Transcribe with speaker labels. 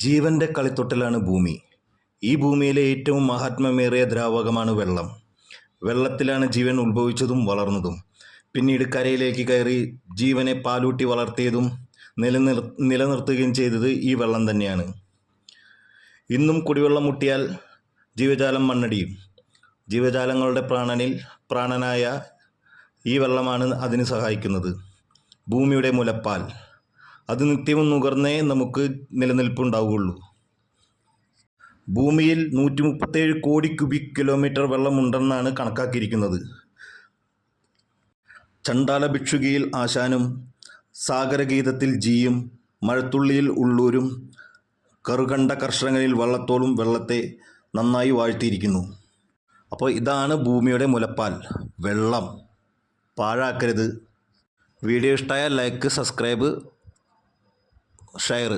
Speaker 1: ജീവൻ്റെ കളിത്തൊട്ടിലാണ് ഭൂമി. ഈ ഭൂമിയിലെ ഏറ്റവും മഹാത്മ്യമേറിയ ദ്രാവകമാണ് വെള്ളം. വെള്ളത്തിലാണ് ജീവൻ ഉത്ഭവിച്ചതും വളർന്നതും. പിന്നീട് കരയിലേക്ക് കയറി ജീവനെ പാലൂട്ടി വളർത്തിയതും നിലനിർത്തുകയും ചെയ്തത് ഈ വെള്ളം തന്നെയാണ്. ഇന്നും കുടിവെള്ളം മുട്ടിയാൽ ജീവജാലം മണ്ണടിയും. ജീവജാലങ്ങളുടെ പ്രാണനായ ഈ വെള്ളമാണ് അതിന് സഹായിക്കുന്നത്. ഭൂമിയുടെ മുലപ്പാൽ, അത് നിത്യവും നുകർന്നേ നമുക്ക് നിലനിൽപ്പുണ്ടാവുകയുള്ളൂ. ഭൂമിയിൽ 137 കോടി ക്യൂബിക് കിലോമീറ്റർ വെള്ളമുണ്ടെന്നാണ് കണക്കാക്കിയിരിക്കുന്നത്. ചണ്ടാല ഭിക്ഷുകിയിൽ ആശാനും സാഗരഗീതത്തിൽ ജിയും മഴത്തുള്ളിയിൽ ഉള്ളൂരും കറുകണ്ട കർഷകനിൽ വള്ളത്തോളും വെള്ളത്തെ നന്നായി വാഴ്ത്തിയിരിക്കുന്നു. അപ്പോൾ ഇതാണ് ഭൂമിയുടെ മുലപ്പാൽ, വെള്ളം. പാഴാക്കരുത്. വീഡിയോ ഇഷ്ടമായാൽ ലൈക്ക്, സബ്സ്ക്രൈബ്, ഷെയർ.